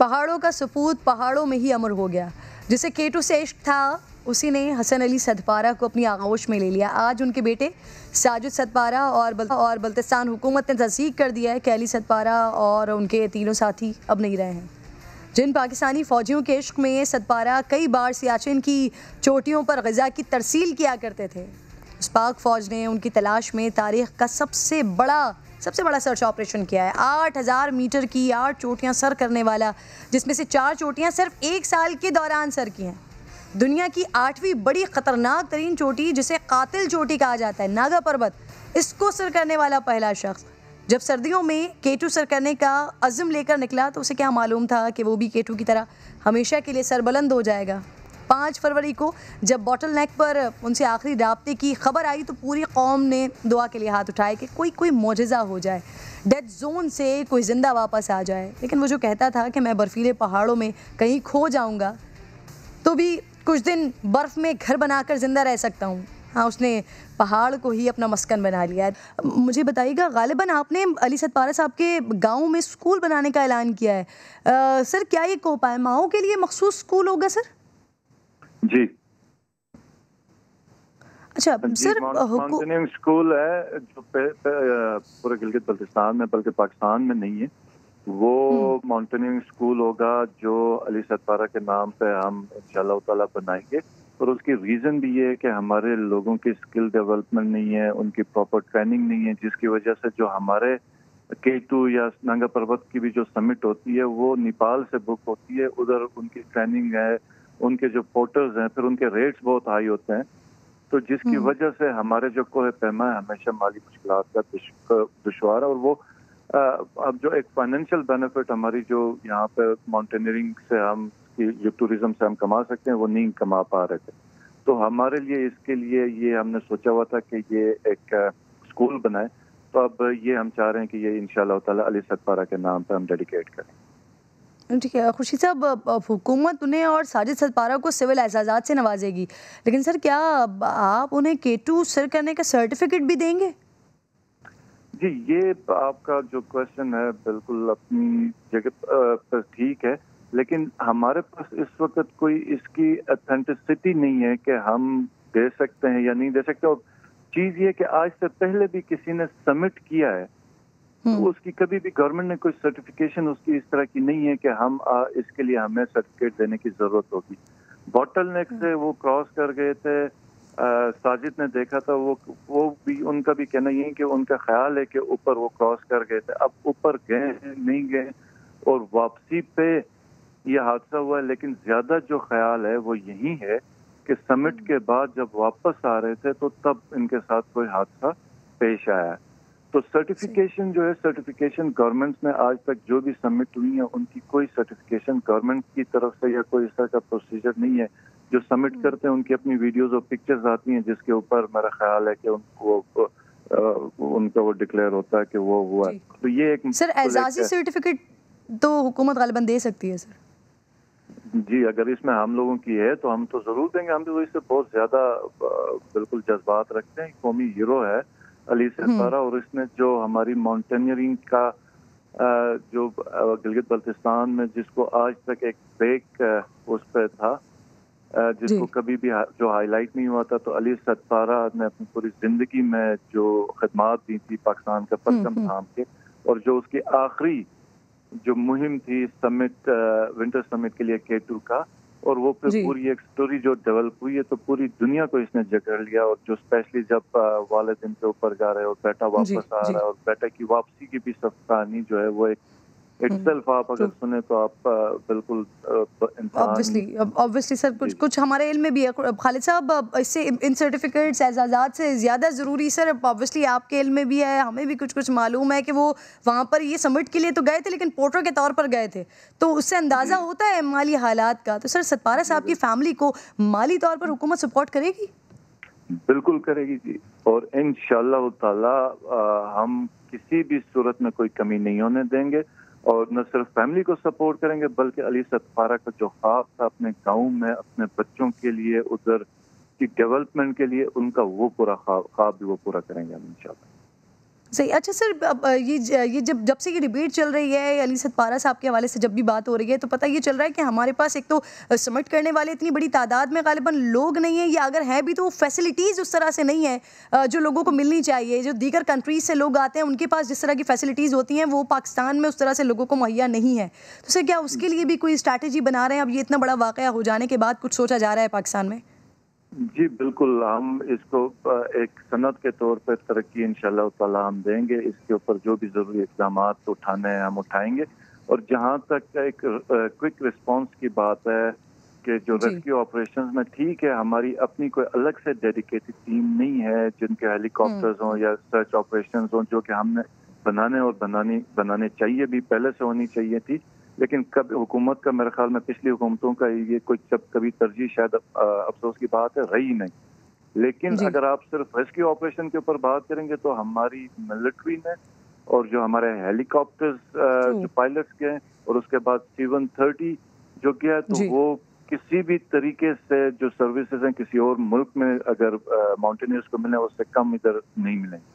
पहाड़ों का सपूत पहाड़ों में ही अमर हो गया। जिसे केटू से इश्क था उसी ने हसन अली सदपारा को अपनी आगोश में ले लिया। आज उनके बेटे साजिद सदपारा और बल्तिस्तान हुकूमत ने तस्दीक कर दिया है कि अली सदपारा और उनके तीनों साथी अब नहीं रहे हैं। जिन पाकिस्तानी फ़ौजियों के इश्क में सदपारा कई बार सियाचिन की चोटियों पर ग़िज़ा की तरसील किया करते थे, उस पाक फ़ौज ने उनकी तलाश में तारीख़ का सबसे बड़ा सर्च ऑपरेशन किया है। 8000 मीटर की 8 चोटियाँ सर करने वाला, जिसमें से 4 चोटियाँ सिर्फ 1 साल के दौरान सर की हैं। दुनिया की 8वीं बड़ी ख़तरनाक तरीन चोटी, जिसे कातिल चोटी कहा जाता है, नागा पर्वत, इसको सर करने वाला पहला शख्स। जब सर्दियों में केटू सर करने का अज़्म लेकर निकला तो उसे क्या मालूम था कि वो भी केटू की तरह हमेशा के लिए सरबुलंद हो जाएगा। 5 फरवरी को जब बॉटल नेक पर उनसे आखिरी राब्ते की खबर आई तो पूरी कौम ने दुआ के लिए हाथ उठाए कि कोई मौजज़ा हो जाए, डेथ जोन से कोई ज़िंदा वापस आ जाए। लेकिन वो जो कहता था कि मैं बर्फीले पहाड़ों में कहीं खो जाऊँगा तो भी कुछ दिन बर्फ़ में घर बनाकर ज़िंदा रह सकता हूँ। हाँ, उसने पहाड़ को ही अपना मस्कन बना लिया है। मुझे बताइएगा, गालिबन आपने अली सदपारा साहब के गांव में स्कूल बनाने का ऐलान किया है। सर, क्या ये कोपायमाओं के लिए मखसूस स्कूल होगा सर? जी। अच्छा सर, माउंटेनियरिंग स्कूल है जो पूरे गिलगित बल्तिस्तान में बल्कि पाकिस्तान में नहीं है। वो माउंटेनियरिंग स्कूल होगा जो अली सदपारा के नाम पे हम इंशाल्लाह ताला बनाएंगे। और उसकी रीज़न भी ये है कि हमारे लोगों की स्किल डेवलपमेंट नहीं है, उनकी प्रॉपर ट्रेनिंग नहीं है, जिसकी वजह से जो हमारे K2 या नागा पर्वत की भी जो समिट होती है वो नेपाल से बुक होती है। उधर उनकी ट्रेनिंग है, उनके जो पोर्टर्स हैं, फिर उनके रेट्स बहुत हाई होते हैं, तो जिसकी वजह से हमारे जो कोह पैमा है हमेशा माली मुश्किलात का दुश्वार है। और वो अब जो एक फाइनेंशियल बेनिफिट हमारी जो यहाँ पे माउंटेनियरिंग से हम जो टूरिज्म से हम कमा सकते हैं वो नहीं कमा पा रहे थे। तो हमारे लिए इसके लिए ये हमने सोचा हुआ था कि ये एक स्कूल बनाए। तो अब ये हम चाह रहे हैं कि ये इंशाल्लाह ताला अली सदपारा के नाम पे हम डेडिकेट करें। ठीक है खुर्शीद साहब, हुकूमत उन्हें और साजिद सदपारा को सिविल एजाज़ात से नवाजेगी, लेकिन सर क्या आप उन्हें K2 सर करने का सर्टिफिकेट भी देंगे? जी, ये आपका जो क्वेश्चन है बिल्कुल अपनी जगह पर ठीक है, लेकिन हमारे पास इस वक्त कोई इसकी ऑथेंटिसिटी नहीं है कि हम दे सकते हैं या नहीं दे सकते। और चीज़ ये कि आज से पहले भी किसी ने सबमिट किया है तो उसकी कभी भी गवर्नमेंट ने कोई सर्टिफिकेशन उसकी इस तरह की नहीं है कि हम इसके लिए हमें सर्टिफिकेट देने की जरूरत होगी। बॉटल नेक से वो क्रॉस कर गए थे, साजिद ने देखा था, वो भी उनका भी कहना यही कि उनका ख्याल है कि ऊपर वो क्रॉस कर गए थे। अब ऊपर गए नहीं गए और वापसी पे ये हादसा हुआ है, लेकिन ज्यादा जो ख्याल है वो यही है कि समिट के बाद जब वापस आ रहे थे तो तब इनके साथ कोई हादसा पेश आया। तो सर्टिफिकेशन जो है, सर्टिफिकेशन गवर्नमेंट ने आज तक जो भी सबमिट हुई है उनकी कोई सर्टिफिकेशन गवर्नमेंट की तरफ से या कोई इस तरह का प्रोसीजर नहीं है। जो सबमिट करते हैं उनकी अपनी वीडियोस और पिक्चर्स आती हैं जिसके ऊपर मेरा ख्याल है कि उनका वो डिक्लेयर होता है कि वो हुआ। तो ये एक सर एजाज़ी सर्टिफिकेट तो हुकूमत गालिबन दे सकती है सर? जी, अगर इसमें हम लोगों की है तो हम तो जरूर देंगे। हम तो इससे बहुत ज्यादा बिल्कुल जज्बात रखते हैं। कौमी हीरो है अली सदपारा, और इसने जो हमारी माउंटेनियरिंग का जो गिलगित बल्तिस्तान में जिसको आज तक एक ब्रेक उस पर था, जिसको कभी भी जो हाईलाइट नहीं हुआ था, तो अली सदपारा ने अपनी पूरी जिंदगी में जो खिदमात दी थी पाकिस्तान का परचम थाम के, और जो उसकी आखिरी जो मुहिम थी समिट विंटर समिट के लिए K2 का, और वो फिर पूरी एक स्टोरी जो डेवलप हुई है तो पूरी दुनिया को इसने जकड़ लिया। और जो स्पेशली जब वालिदैन के ऊपर जा रहे और बेटा वापस आ रहा है और बेटा की वापसी की भी सब कहानी जो है वो एक इटसेल्फ आप अगर सुने तो आप बिल्कुल ऑब्वियसली सर कुछ हमारे इल्म में भी है। खालिद साहब, इससे इन सर्टिफिकेट्स एजाज़ात से ज़्यादा ज़रूरी सर ऑब्वियसली आपके इल्म में भी है, हमें भी कुछ मालूम है कि वो वहाँ पर ये समिट के लिए तो गए थे लेकिन पोर्टर के तौर पर गए थे, तो उससे अंदाज़ा होता है माली हालात का। तो सर सदपारा साहब की फैमिली को माली तौर पर हुकूमत सपोर्ट करेगी? बिल्कुल करेगी जी, और इंशाअल्लाह ताला हम किसी भी सूरत में कोई कमी नहीं होने देंगे। और न सिर्फ फैमिली को सपोर्ट करेंगे बल्कि अली सदपारा का जो ख्वाब था अपने गांव में अपने बच्चों के लिए, उधर की डेवलपमेंट के लिए, उनका वो पूरा ख्वाब भी वो पूरा करेंगे हम इंशाल्लाह। सही। अच्छा सर, अब ये जब जब से ये डिबेट चल रही है अली सदपारा साहब के हवाले से जब भी बात हो रही है, तो पता ये चल रहा है कि हमारे पास एक तो सबमिट करने वाले इतनी बड़ी तादाद में गालिबन लोग नहीं हैं, या अगर है भी तो वो फैसिलिटीज़ उस तरह से नहीं है जो लोगों को मिलनी चाहिए। जो दीगर कंट्रीज से लोग आते हैं उनके पास जिस तरह की फैसिलिटीज़ होती हैं वो पाकिस्तान में उस तरह से लोगों को मुहैया नहीं है। तो सर क्या उसके लिए भी कोई स्ट्रैटेजी बना रहे हैं? अब ये इतना बड़ा वाक़या हो जाने के बाद कुछ सोचा जा रहा है पाकिस्तान में? जी बिल्कुल, हम इसको एक सनद के तौर पर तरक्की इंशाल्लाह ताला हम देंगे। इसके ऊपर जो भी ज़रूरी इक़दाम उठाने हैं हम उठाएंगे। और जहाँ तक एक क्विक रिस्पांस की बात है कि जो रेस्क्यू ऑपरेशंस में, ठीक है हमारी अपनी कोई अलग से डेडिकेटेड टीम नहीं है जिनके हेलीकॉप्टर्स हों या सर्च ऑपरेशंस हों, जो कि हमने बनाने चाहिए भी, पहले से होनी चाहिए थी। लेकिन कब हुकूमत का, मेरे ख्याल में पिछली हुकूमतों का ये कोई कभी तरजीह शायद अफसोस की बात है रही नहीं। लेकिन अगर आप सिर्फ रेस्क्यू ऑपरेशन के ऊपर बात करेंगे तो हमारी मिलिट्री ने और जो हमारे हेलीकॉप्टर्स जो पायलट्स के हैं और उसके बाद C-130 जो किया, तो वो किसी भी तरीके से जो सर्विसेज हैं किसी और मुल्क में अगर माउंटेनियर्स को मिले उससे कम इधर नहीं मिलेंगे।